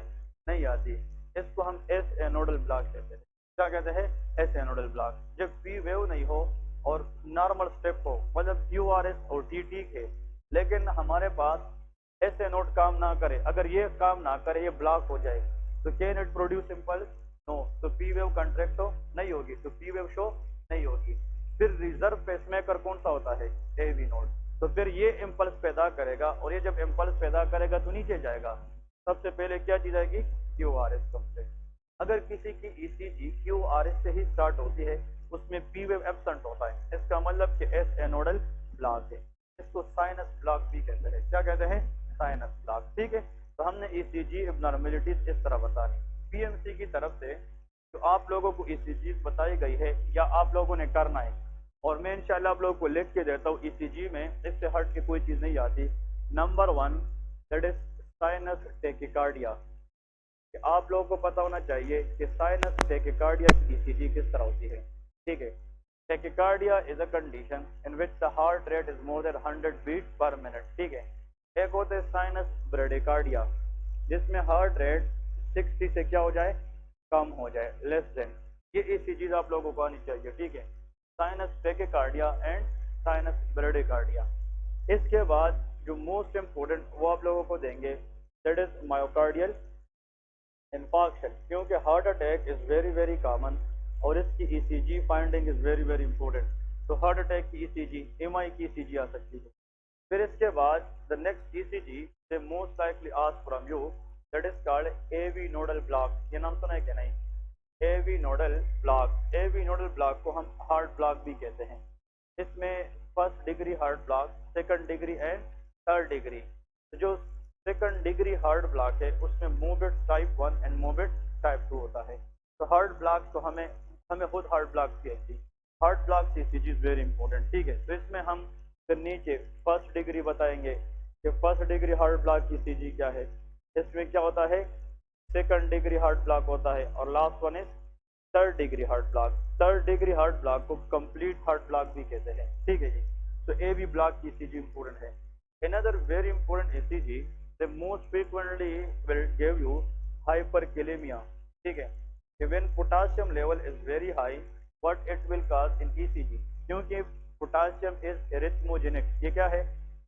नहीं आती। इसको हम एस एनोडल ब्लॉक कहते हैं। क्या कहते हैं? SA nodal block. जब पी वेव नहीं हो और नॉर्मल स्टेप हो, मतलब क्यू आर एस और टी ठीक है, लेकिन हमारे पास एस एनोड काम ना करे, अगर ये काम ना करे, ये ब्लॉक हो जाए, तो can it produce impulse? No. तो पी वेव कंट्रैक्ट हो नहीं होगी, तो पी वेव शो नहीं होगी। फिर रिजर्व पेसमेकर कौन सा होता है? AV node. तो फिर ये इम्पल्स पैदा करेगा, और ये जब इम्पल्स पैदा करेगा तो नीचे जाएगा। सबसे पहले क्या चीज आएगी? क्यू आर एस सबसे। अगर किसी की ECG क्यू आर एस से ही स्टार्ट होती है, उसमें पी वेव एब्सेंट होता है, इसका मतलब कि एस एनोडल ब्लॉक है। इसको साइनस ब्लॉक भी कहते हैं। क्या कहते हैं? साइनस ब्लॉक, ठीक है। तो हमने ECG एबनॉर्मेलिटीज इस तरह बतानी। PMC की तरफ से जो आप लोगों को ECG बताई गई है या आप लोगों ने करना है, और मैं इंशाल्लाह आप लोगों को लिख के देता हूँ, ECG में इससे हट के कोई चीज नहीं आती। Number 1 that is sinus tachycardia. कि आप लोगों को पता होना चाहिए कि साइनस टेकिकार्डिया की ECG किस तरह होती है, ठीक है। Tachycardia is a condition in which the heart rate is more than 100 beat per minute, ठीक है। एक होता है साइनस ब्रेडिकार्डिया, जिसमें हार्ट रेट 60 से क्या हो जाए? कम हो जाए, लेस देन। ये ECG आप लोगों को आनी चाहिए, ठीक है। Sinus tachycardia and sinus bradycardia. इसके बाद जो मोस्ट इंपोर्टेंट वो आप लोगों को देंगे, दैट इज मायोकार्डियल इंफार्क्शन, क्योंकि heart attack is very very common और इसकी ECG finding is very very important. तो हार्ट अटैक की ECG, MI की ECG आ सकती है। फिर इसके बाद the next ECG they most likely ask from you, that is called AV nodal block. ये नाम सुना है कि नहीं? AV nodal block. AV nodal block को हम हार्ट ब्लॉक भी कहते हैं। इसमें first degree heart block, second degree and third degree. तो जो सेकंड डिग्री हार्ट ब्लॉक है उसमें मोबिट टाइप 1 एंड मोबिट टाइप 2 होता है। तो हार्ट ब्लॉक तो हमें हमें खुद हार्ट ब्लॉक की थी। Heart block ECG is very important, ठीक है। तो इसमें हम फिर नीचे फर्स्ट डिग्री बताएंगे कि first degree heart block ECG क्या है। इसमें क्या होता है? सेकंड डिग्री हार्ट ब्लॉक होता है, और last one is third degree heart block. Third degree heart block को कंप्लीट हार्ट ब्लॉक भी कहते हैं, ठीक है जी। तो AV ब्लॉक की ECG इंपॉर्टेंट है। Another very important ECG, they most frequently will give you hyperkalemia, ठीक है। कि when potassium level is very high, what it will cause in ECG, क्योंकि पोटासियम इज एरिथमोजेनिक। ये क्या है?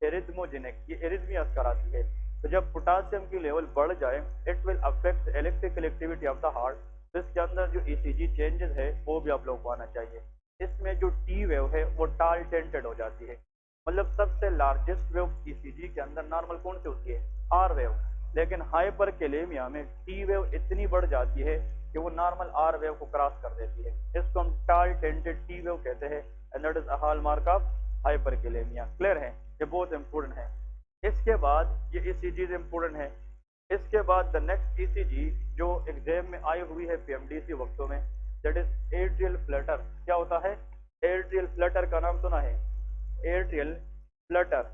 एरिथमोजेनिक, ये एरिथमियास कराती है। तो जब पोटासियम की लेवल बढ़ जाए, it will affect electrical activity of the heart. तो इसके अंदर जो ECG चेंजेस है वो भी आप लोगों को आना चाहिए। इसमें जो T वेव है वो टाल टेंटेड हो जाती है, मतलब सबसे लार्जेस्ट वेव ECG के अंदर नॉर्मल कौन सी होती है? R wave. लेकिन हाइपरकेलेमिया में T वेव इतनी बढ़ जाती है कि वो नॉर्मल R वेव को क्रॉस कर देती है। इसको हम टाल टेंटेड T वेव कहते हैं, and that is a hallmark of hyperkalaemia. Clear है? ये बहुत इंपॉर्टेंट है। इसके बाद ये ECG इंपॉर्टेंट है। इसके बाद द नेक्स्ट ECG जो एग्जाम में आई हुई है PMDC वक्तों में, दैट इज एट्रियल फ्लटर। क्या होता है? एट्रियल फ्लटर का नाम सुना है? Atrial Flutter.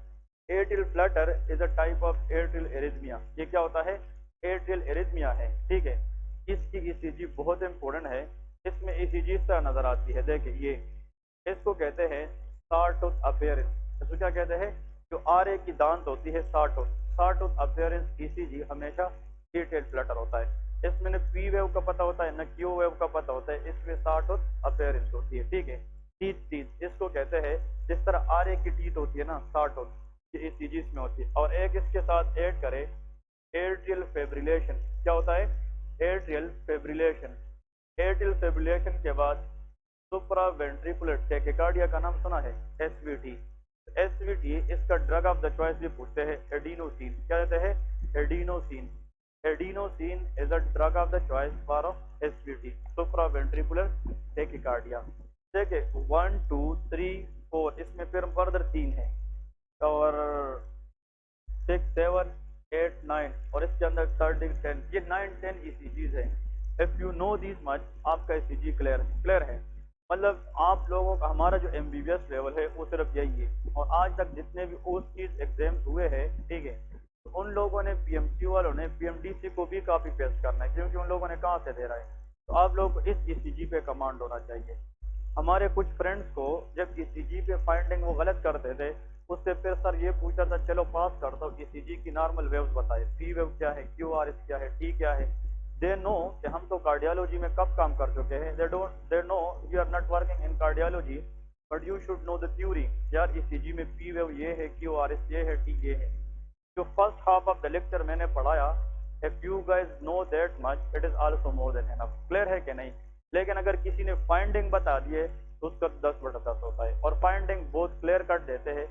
Atrial Flutter is a type of atrial arrhythmia. ये क्या होता है? एट्रियल एरिथमिया है, ठीक है। इसकी ECG बहुत इंपॉर्टेंट है। इसमें ECG इस तरह नजर आती है, देखिए ये, इसको कहते हैं साटूथ अपीयरेंस। इसको क्या कहते हैं? जो आरे की दांत होती है, साटूथ। साटूथ अपीयरेंस ECG हमेशा एट्रियल फ्लटर होता है। इसमें न P वेव का पता होता है न Q वेव का पता होता है, इसमें साटूथ अपीयरेंस होती है, ठीक है। टीथ, टीथ इसको कहते हैं, जिस तरह आरे की टीथ होती है ना, साटूथ, ये ECG में होती है। और एक इसके साथ ऐड करें, एट्रियल फेब्रिलेशन। क्या होता है? Atrial fibrillation. एट्रियल फिब्रिलेशन के बाद सुप्रा वेंट्रिकुलर टैकिकार्डिया का नाम सुना है, एसवीटी। एसवीटी इसका ड्रग ऑफ द चॉइस भी पूछते हैं, एडिनोसिन। क्या कहते हैं? Adenosine. Adenosine is a drug of the choice for SVT, supra ventricular tachycardia. देखिए 1 2 3 4, इसमें फिर फर्दर 3 है, और 6 7 8 9, और इसके अंदर 13 10, ये 9 10 ईसीजीज है। If you no this much, आपका ईसीजी क्लियर है। मतलब आप लोगों का, हमारा जो एमबीबीएस लेवल है वो सिर्फ यही है। और आज तक जितने भी ओसीज एग्जाम्स हुए हैं, ठीक है, तो उन लोगों ने, पीएमसी वालों ने पीएमडीसी को भी काफी पेश करना है, क्योंकि उन लोगों ने कहाँ से दे रहा है। तो आप लोग को इस ईसीजी पे कमांड होना चाहिए। हमारे कुछ फ्रेंड्स को जब ईसीजी पे फाइंडिंग वो गलत करते थे, उससे फिर सर ये पूछा था, चलो पास करता हूँ, ईसीजी की नॉर्मल वेव्स बताए, पी वेव क्या है, क्यूआरएस क्या है, टी क्या है। दे नो कि हम तो कार्डियोलॉजी में कब काम कर चुके हैं। They know you are not working in cardiology, but you should know the theory. यार ईसीजी में पी वेव ये है, क्यूआरएस ये है, टी ये है। जो first half of the lecture मैंने पढ़ाया, if you guys know that much, it is also more than enough. Clear है कि नहीं? लेकिन अगर किसी ने फाइंडिंग बता दिए तो उसका 10/10 होता है, और फाइंडिंग बहुत क्लियर कट देते हैं।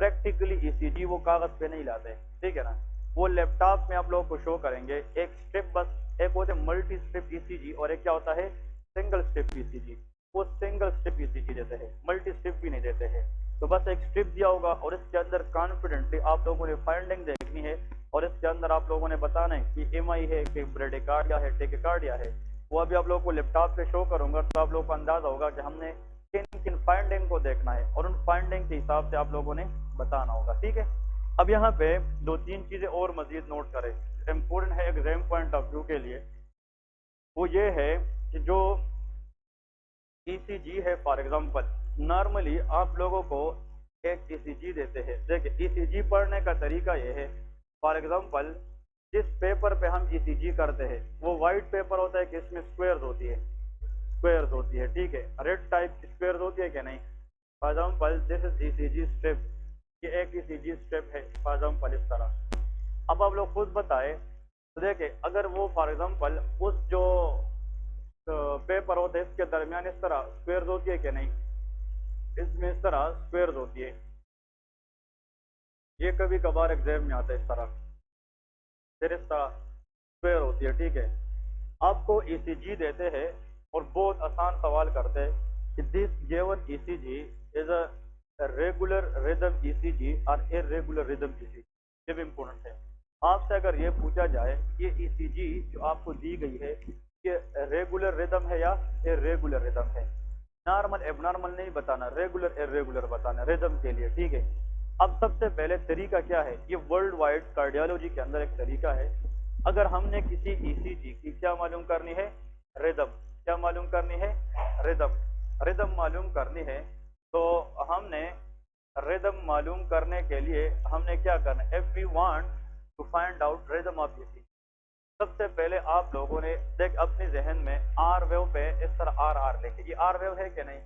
प्रैक्टिकली ईसीजी वो कागज पे नहीं लाते, ठीक है ना, वो लैपटॉप में आप लोगों को शो करेंगे। एक स्ट्रिप बस, एक होते मल्टी स्ट्रिप ईसीजी, और एक क्या होता है, सिंगल स्ट्रिप ईसीजी। वो सिंगल स्ट्रिप ईसीजी देते हैं, मल्टी स्ट्रिप भी नहीं देते हैं। तो बस एक स्ट्रिप दिया होगा, और इसके अंदर कॉन्फिडेंटली आप लोगों ने फाइंडिंग देखनी है, और इसके अंदर आप लोगों ने बताना है कि एमआई है कि ब्रेडिकार्डिया है, टेकिकार्डिया है। वो अभी आप लोगों को लैपटॉप पे शो करूंगा, तो आप लोगों को अंदाजा होगा कि हमने किन किन फाइंडिंग को देखना है, और उन फाइंडिंग के हिसाब से आप लोगों ने बताना होगा, ठीक है। अब यहाँ पे 2-3 चीजें और मजीद नोट करें, इम्पोर्टेंट है एग्जाम पॉइंट ऑफ व्यू के लिए। वो ये है कि जो ईसीजी है, फॉर एग्जांपल नॉर्मली आप लोगों को एक ईसीजी देते हैं। देखिए ईसीजी पढ़ने का तरीका ये है, फॉर एग्जांपल जिस पेपर पे हम ईसीजी करते हैं वो वाइट पेपर होता है कि इसमें स्क्वायर्स होती है, स्क्वायर्स होती है, ठीक है, रेड टाइप स्क्वायर्स होती है कि नहीं। For example this is ECG strip, ये एक ईसीजी स्ट्रिप है फॉर एग्जांपल इस तरह। अब आप लोग खुद बताएं, तो देखिए अगर वो फॉर एग्जांपल उस जो पेपर होते हैं इसके दरमियान इस तरह स्क्वायर्स होती है कि नहीं, इसमें इस तरह स्क्वायर्स होती है, ये कभी कभार एग्जाम में आता है इस तरह, फिर इस तरह स्क्वायर होती है, ठीक है। आपको ईसीजी देते हैं और बहुत आसान सवाल करते हैं कि this given ECG is a regular rhythm ECG और इर्रेगुलर रिदम ईसीजी। ये भी इम्पोर्टेंट है। आपसे अगर ये पूछा जाए ये ईसीजी जो आपको दी गई है ये रेगुलर रिदम है या इर्रेगुलर रिदम है, नॉर्मल एबनॉर्मल नहीं बताना, रेगुलर इर्रेगुलर बताना रिदम के लिए, ठीक है। अब सबसे पहले तरीका क्या है, ये वर्ल्ड वाइड कार्डियोलॉजी के अंदर एक तरीका है। अगर हमने किसी ईसीजी की क्या मालूम करनी है, रिदम, क्या मालूम करनी है, रिदम, रिदम मालूम करनी है, तो हमने रिदम मालूम करने के लिए हमने क्या करना है, if we want to find out rhythm of ECG, सबसे पहले आप लोगों ने देख अपने जहन में आर वेव पे इस तरह आर आर लेके, ये आर वेव है कि नहीं,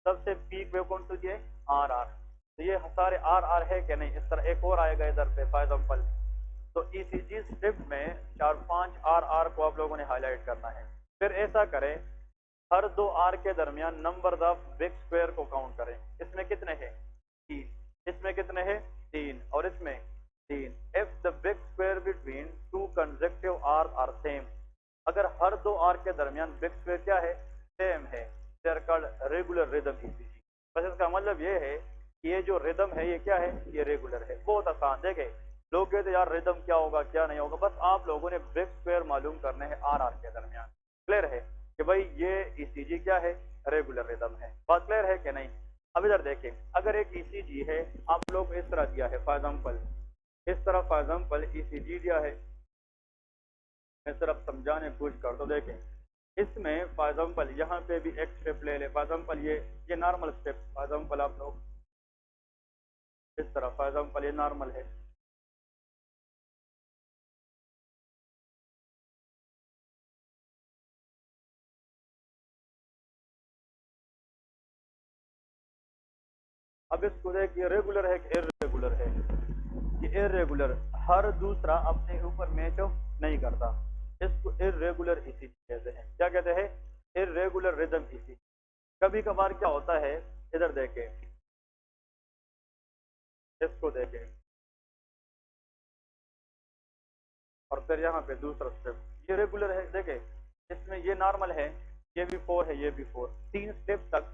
सबसे पीक वेव कौन सी है, आर आर, तो ये सारे आर आर है कि नहीं। इस तरह एक और आएगा इधर पे फॉर एग्जांपल, तो ईसीजी स्ट्रिप में 4-5 आर आर को आप लोगों ने हाईलाइट करना है। फिर ऐसा करें, हर 2 आर के दरमियान नंबर ऑफ बिग स्क्वायर को काउंट करें। इसमें कितने हैं, 3, इसमें कितने हैं, 3, और इसमें 3। If the big square between 2 consecutive R R same, अगर हर 2 आर के दरमियान बिग स्क्वायर क्या है, सेम है, they are called regular rhythm ECG. बस इसका मतलब ये है कि ये जो रिदम है ये क्या है, ये रेगुलर है। बहुत आसान, देखे लोग कहते यार रिदम क्या होगा क्या नहीं होगा, बस आप लोगों ने बिग स्क्वायर मालूम करने हैं आर आर के दरमियान। क्लियर है कि भाई ये ईसीजी क्या है, रेगुलर रिदम है। बात क्लियर है कि नहीं। अब इधर देखें, अगर एक ईसीजी है आप लोग इस तरह दिया है, फॉर एग्जांपल इस तरह फॉर एग्जांपल ईसीजी दिया है, मैं सिर्फ समझाने की कोशिश कर, तो देखें इसमें फॉर एग्जांपल यहाँ पे भी एक स्टेप ले ले, फॉर एग्जांपल ये नॉर्मल स्टेप, फॉर एग्जांपल आप लोग इस तरह, फॉर एग्जांपल ये नॉर्मल है, अब इसको देखिए रेगुलर है कि इर्रेगुलर है, ये इर्रेगुलर, हर दूसरा अपने ऊपर मैच नहीं करता, इसको इर्रेगुलर ईसीजी कहते हैं। क्या कहते हैं, इरेगुलर रिदम ईसीजी। कभी कभार क्या होता है, इधर देखे, इसको देखे, और फिर यहाँ पे दूसरा स्टेप, ये रेगुलर है, देखे इसमें ये नॉर्मल है, ये भी 4 है, ये भी 4, 3 स्टेप तक,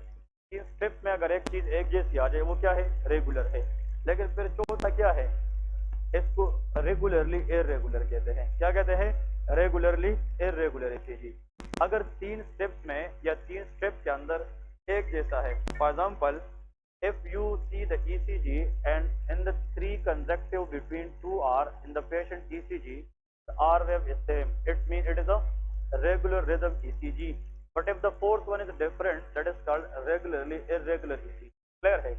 3 स्टेप में अगर एक चीज एक जैसी आ जाए वो क्या है, रेगुलर है। लेकिन फिर चौथा क्या है, इसको रेगुलरली इरेगुलर कहते हैं। क्या कहते हैं, रेगुलरली इरेगुलर ईसीजी। अगर 3 स्टेप्स में या 3 स्टेप के अंदर एक जैसा है, for example if you see the ECG and in the 3 consecutive between 2 hour in the patient ECG, the R wave is same, it means it is a regular rhythm ECG. But if the fourth one is different, that is called regularly irregular ECG. Clear है?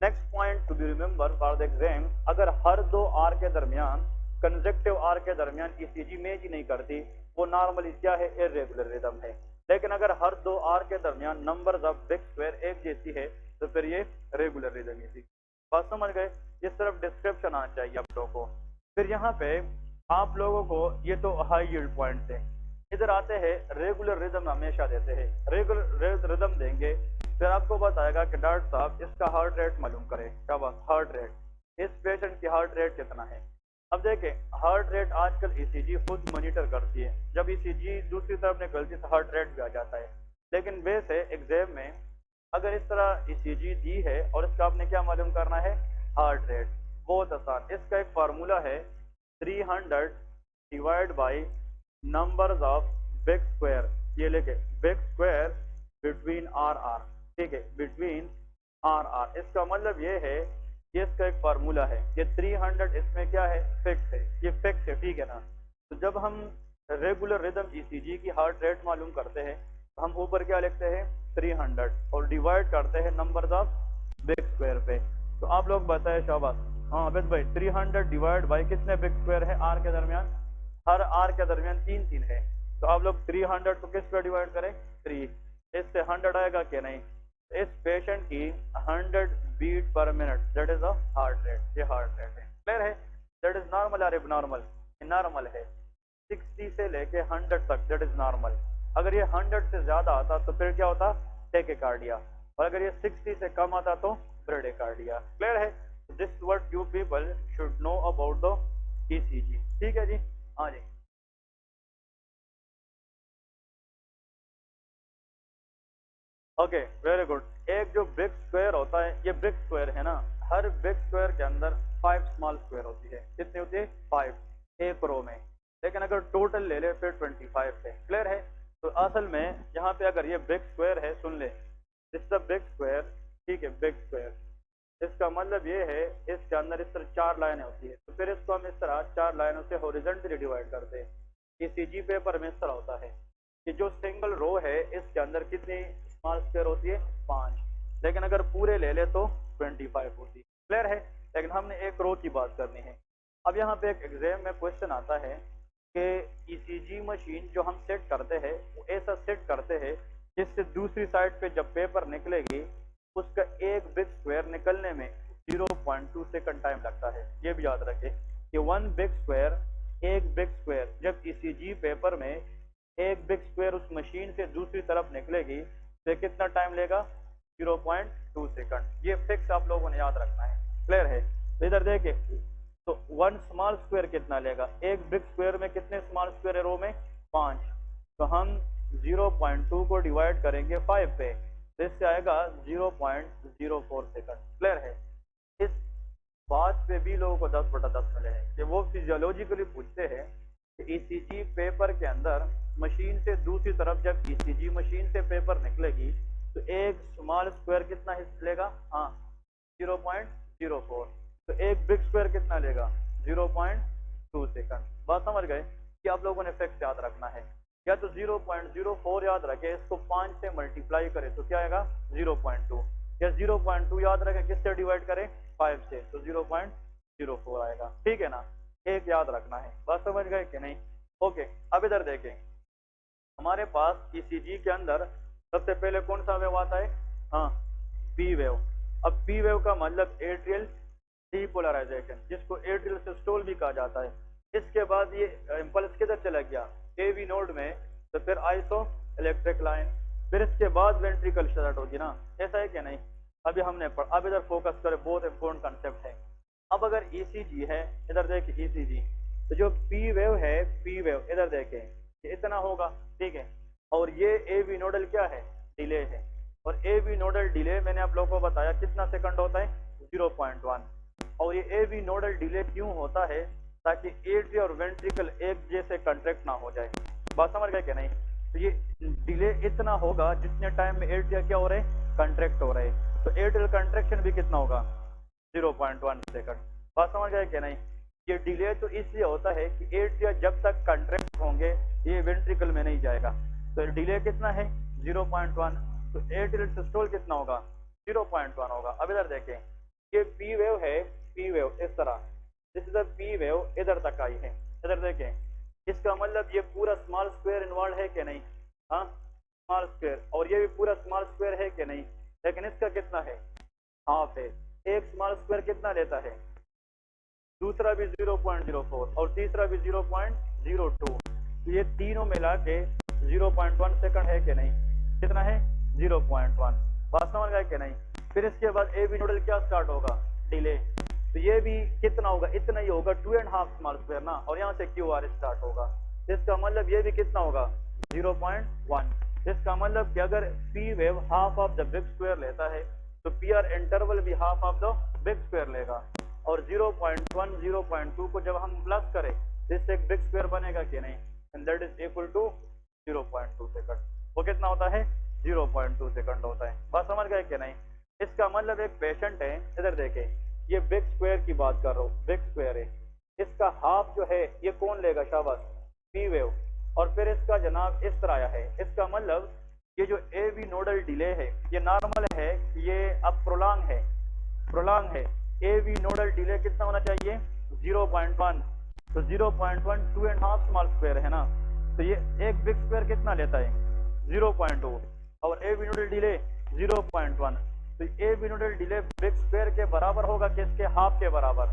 Next point to be remember for the exam, अगर हर 2 R के दरमियान consecutive R के दरमियान ECG match ही नहीं करती, वो नॉर्मली क्या है, इरेगुलर रिदम है। लेकिन अगर हर 2 R के दरमियान नंबर्स ऑफ बिग स्क्वायर एक जैसी है तो फिर ये रेगुलर रिदम ईसीजी। बात समझ गए? इस तरफ डिस्क्रिप्शन आना चाहिए आप लोगों को। फिर यहाँ पे आप लोगों को ये तो हाई यील्ड पॉइंट है, इधर आते हैं रेगुलर रिदम हमेशा देते हैं, रेगुलर रिदम देंगे, फिर आपको बताएगा कि डॉक्टर साहब इसका हार्ट रेट मालूम करें। क्या बात, हार्ट रेट, इस पेशेंट की हार्ट रेट कितना है। अब देखें, हार्ट रेट आजकल ईसीजी खुद मॉनिटर करती है, जब ईसीजी दूसरी तरफ निकलती है तो हार्ट रेट भी आ जाता है। लेकिन वैसे एग्जाम में अगर इस तरह ईसीजी दी है और इसका आपने क्या मालूम करना है, हार्ट रेट, बहुत आसान। इसका एक फार्मूला है 300 divide by numbers of big square, ये लेके big square between R R, ठीक है, बिटवीन आर आर। इसका मतलब ये है, ये इसका एक फार्मूला है, ये 300 इसमें क्या है, फिक्स है, ये फिक्स है, ठीक है ना। तो जब हम रेगुलर रिदम ईसीजी की हार्ट रेट मालूम करते हैं, हम ऊपर क्या लिखते हैं, 300 और डिवाइड करते हैं नंबर्स ऑफ बिग स्क्वायर पे। तो आप लोग बताएं शाबाश। हाँ अबेद भाई, 300 डिवाइड बाई कितने बिग स्क्वायर है आर के दरमियान, हर आर के दरमियान 3 है। तो आप लोग 300 को किस पे डिवाइड करें, 3, इससे 100 आएगा क्या नहीं। इस पेशेंट की 100 beat per minute, that is a heart rate, ये हार्ट रेट है। क्लियर है? दैट इज नॉर्मल और एबनॉर्मल, नॉर्मल है। 60 से लेके 100 तक दैट इज नॉर्मल। अगर ये 100 से ज्यादा आता तो फिर क्या होता, टेकिकार्डिया, और अगर ये 60 से कम आता तो ब्रेडिकार्डिया। क्लियर है? This what you people should know about the ECG. ठीक है जी, हाँ जी। Okay very good. एक जो बिग स्क्वायर होता है, ये बिग स्क्वायर है ना, हर बिग स्क्वायर के अंदर 5 स्मॉल स्क्वायर होती है। कितनी होती है, 5, एक रो में। लेकिन अगर टोटल ले ले फिर 25 है। क्लियर है? तो असल में यहाँ पे अगर ये बिग स्क्वायर है, सुन ले, दिस द बिग स्क्वायर, ठीक है, बिग स्क्वायर, इसका मतलब ये है इसके अंदर इस तरह 4 लाइनें होती है, तो फिर इसको हम इस तरह 4 लाइनों से हॉरिजॉन्टली डिवाइड करते हैं। ईसीजी पेपर में इस तरह होता है कि जो सिंगल रो है इसके अंदर कितनी स्मॉल स्क्वायर होती है, 5, लेकिन अगर पूरे ले ले तो 25 होती है। क्लियर है? लेकिन हमने एक रो की बात करनी है। अब यहाँ पे एक एग्जाम में क्वेश्चन आता है कि ईसीजी मशीन जो हम सेट करते हैं वो ऐसा सेट करते हैं जिससे दूसरी साइड पे जब पेपर निकलेगी उसका एक बिग स्क्वायर निकलने में 0.2 सेकंड टाइम लगता है। ये भी याद रखें कि वन बिग स्क्वायर, एक बिग स्क्वायर जब ईसीजी पेपर में एक बिग स्क्वायर उस मशीन से दूसरी तरफ निकलेगी तो कितना टाइम लेगा, 0.2 सेकंड। ये फिक्स आप लोगों ने याद रखना है। क्लियर है? तो इधर देखे, तो वन स्मॉल स्क्वायर कितना लेगा, एक बिग स्क्वायर में कितने स्मॉल स्क्वायर है रो में, 5, तो हम 0.2 को डिवाइड करेंगे 5 पे, तो इससे आएगा 0.04 सेकंड। क्लियर है? इस बात पे भी लोगों को 10/10 मिले हैं कि वो फिजियोलॉजिकली पूछते हैं कि ईसीजी पेपर के अंदर मशीन से दूसरी तरफ जब ईसीजी मशीन से पेपर निकलेगी तो एक स्मॉल स्क्वायर कितना हिस्सा लेगा, हाँ 0.04, तो एक बिग स्क्वायर कितना लेगा, 0.2 सेकंड। बात समझ गए कि आप लोगों ने फैक्ट याद रखना है, या तो 0.04 याद रखे, इसको 5 से मल्टीप्लाई करें तो क्या आएगा, 0.2, या 0.2 याद रखे किससे डिवाइड करें, 5 से, तो 0.04 आएगा। ठीक है ना, एक याद रखना है। बात समझ गए कि नहीं? ओके, अब इधर देखें, हमारे पास ईसीजी के अंदर सबसे पहले कौन सा वेव आता है, हाँ पी वेव। अब पी वेव का मतलब एट्रियल डीपोलराइजेशन, जिसको एट्रियल सिस्टोल भी कहा जाता है। इसके बाद ये इम्पल्स किधर चला गया, एवी नोड में, तो फिर आइसो इलेक्ट्रिक लाइन, फिर इसके बाद वेंट्रिकल स्टार्ट होगी ना, ऐसा है कि नहीं? अभी हमने पढ़ा, अब इधर फोकस करें, बहुत इंपॉर्टेंट कंसेप्ट है। अब अगर ईसीजी है, इधर देखिए ईसीजी, तो जो पी वेव है, पी वेव इधर देखें, ये इतना होगा, ठीक है, और ये ए बी नोडल क्या है, डिले है, और ए बी नोडल डिले मैंने आप लोगों को बताया कितना सेकंड होता है, 0.1। और ये ए बी नोडल डिले क्यों होता है? ताकि एट्रिया और वेंट्रिकल एक जैसे कंट्रैक्ट ना हो जाए। बात समझ गए कि नहीं? तो ये डिले इतना होगा जितने टाइम में एट्रिया क्या हो रहे हैं, कंट्रैक्ट हो रहे हैं, तो एट्रियल कंट्रैक्शन भी कितना होगा, 0.1 सेकंड। बात समझ गए कि नहीं? ये डिले तो इसलिए होता है कि एट्रिया जब तक कंट्रैक्ट होंगे ये वेंट्रिकल में नहीं जाएगा, तो डिले कितना है, 0.1। तो एट्रियल सिस्टोल कितना होगा, 0.1 होगा। अब इधर देखें, ये पी वेव है, पी वेव इस तरह, this is a P wave, इधर तक आई है, इधर देखें, इसका मतलब ये पूरा स्मॉल स्क्वायर इन्वॉल्व है कि नहीं, हाँ स्मॉल स्क्वायर, और ये भी पूरा स्मॉल स्क्वायर है कि नहीं, लेकिन इसका कितना है, हाफ है। एक स्मॉल स्क्वायर कितना लेता है, दूसरा भी 0.04 और तीसरा भी 0.02, तो ये तीनों मिला के 0.1 सेकंड है कि नहीं, कितना है, 0.1। बात समझ गए कि नहीं? फिर इसके बाद ए बी नोडल क्या स्टार्ट होगा, डिले, तो ये भी कितना होगा, इतना ही होगा, 2.5 स्मॉल स्क्वायर ना, और यहाँ से क्यू आर स्टार्ट होगा, इसका मतलब ये भी कितना होगा, 0.1। इसका मतलब कि अगर P wave half of the big square लेता है तो पी आर इंटरवल भी half of the big square लेगा, और 0.1 0.2 को जब हम प्लस करें तो इससे एक बिग स्क्वायर बनेगा कि नहीं, and that is equal to 0.2 second. वो कितना होता है, 0.2 सेकंड होता है। बात समझ गए कि नहीं? इसका मतलब एक पेशेंट है, इधर देखें, ये बिग स्क्वायर की बात कर रहा हूँ, बिग स्क्वायर है, इसका हाफ जो है ये कौन लेगा, शाबाश, पी वेव, और फिर इसका जनाब इस तरह आया है, इसका मतलब ये जो ए बी नोडल डिले है ये नॉर्मल है, ये अब प्रोलॉन्ग है, प्रोलॉन्ग है। ए बी नोडल डिले कितना होना चाहिए, 0.1, तो 0.1 2.5 स्मॉल स्क्वायर है ना, तो ये एक बिग स्क्वायर कितना लेता है, 0.2, और ए बी नोडल डिले 0.1, तो A B nodal delay big square के बराबर होगा कि इसके हाफ के बराबर,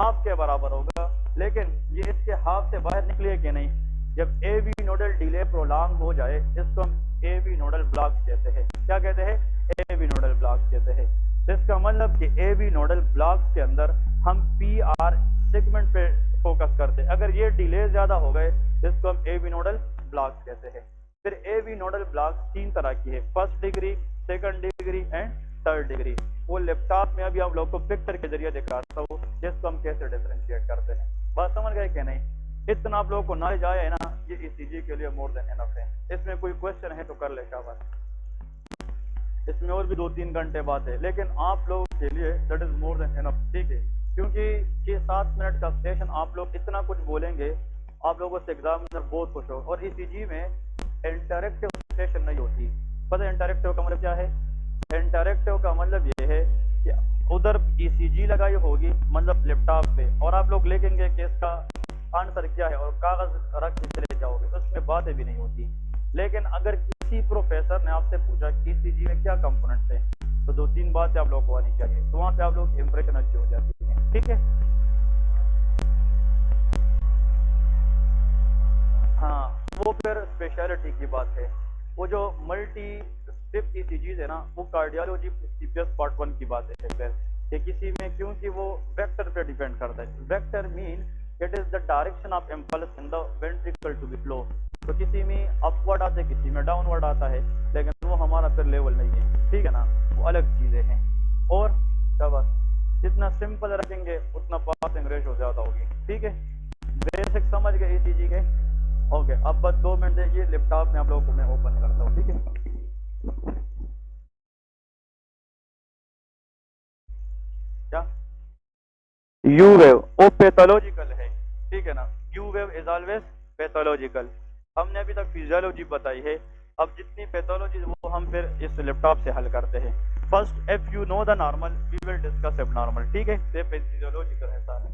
हाफ के बराबर होगा, लेकिन ये इसके हाफ से बाहर निकले कि नहीं, जब A B nodal delay prolong हो जाए इसको हम ए बी नोडल ब्लॉक कहते हैं। क्या कहते हैं, ए बी नोडल ब्लॉक कहते हैं। तो इसका मतलब कि ए बी नोडल ब्लॉक के अंदर हम पी आर सेगमेंट पे फोकस करते हैं, अगर ये डिले ज्यादा हो गए इसको हम ए बी नोडल ब्लॉक कहते हैं। फिर ए बी नोडल ब्लॉक 3 तरह की है, first degree, second degree and third degree. वो लैपटॉप में अभी आप लोग को पिक्चर के जरिए दिखाता हूँ जिसको हम कैसे डिफरेंशिएट करते हैं। बात समझ गए कि नहीं? इतना आप लोगों को नॉलेज आया है ना, ये ईसीजी के लिए मोर देन एनफ है। इसमें कोई क्वेश्चन है तो कर ले शाबाश, इसमें और भी 2-3 घंटे बात है, लेकिन आप लोगों के लिए that is more than enough, ठीक है, क्योंकि 6-7 मिनट का सेशन आप लोग इतना कुछ बोलेंगे, आप लोगों से एग्जामिनर बहुत खुश हो। और ईसीजी में इंटरेक्टिव सेशन नहीं होती, पता है इंटरेक्टिव का मतलब क्या है? इंटरेक्टिव का मतलब ये है कि उधर ईसीजी लगाई होगी, मतलब लैपटॉप पे, और आप लोग लिखेंगे कि इसका आंसर क्या है और कागज रख के चले जाओगे, उसमें बातें भी नहीं होती। लेकिन अगर किसी प्रोफेसर ने आपसे पूछा कि ईसीजी में क्या कंपोनेंट्स हैं, तो 2-3 बातें आप लोगों को आनी चाहिए, तो वहां से आप लोग इंप्रेशन अच्छी हो जाती है, ठीक है। हाँ, वो फिर स्पेशलिटी की बात है। वो जो मल्टी स्ट्रिप ईसीजीज है ना, वो कार्डियोलॉजी सीपीएस पार्ट 1 की बात है फिर, कि किसी में, क्योंकि वो वेक्टर पे डिपेंड करता है। Vector mean it is the direction of impulse in the ventricle to be flow, तो किसी में अपवर्ड आता है, किसी में डाउनवर्ड आता है, लेकिन वो हमारा फिर लेवल नहीं है, ठीक है ना, वो अलग चीजें हैं। और शाबाश, जितना सिंपल रखेंगे उतना पासिंग रेशो ज्यादा होगी, ठीक है। बेसिक समझ गए ईसीजी के, ओके। अब बस 2 मिनट देखिए, लैपटॉप में आप लोगों को मैं ओपन करता हूँ, ठीक है। क्या यू वेव वो पैथोलॉजिकल है, ठीक है ना, you wave is always pathological. हमने अभी तक फिजियोलॉजी बताई है, अब जितनी पैथोलॉजी वो हम फिर इस लैपटॉप से हल करते हैं। First if you know the normal we will discuss abnormal, ठीक है, ये फिजियोलॉजिकल है सारा।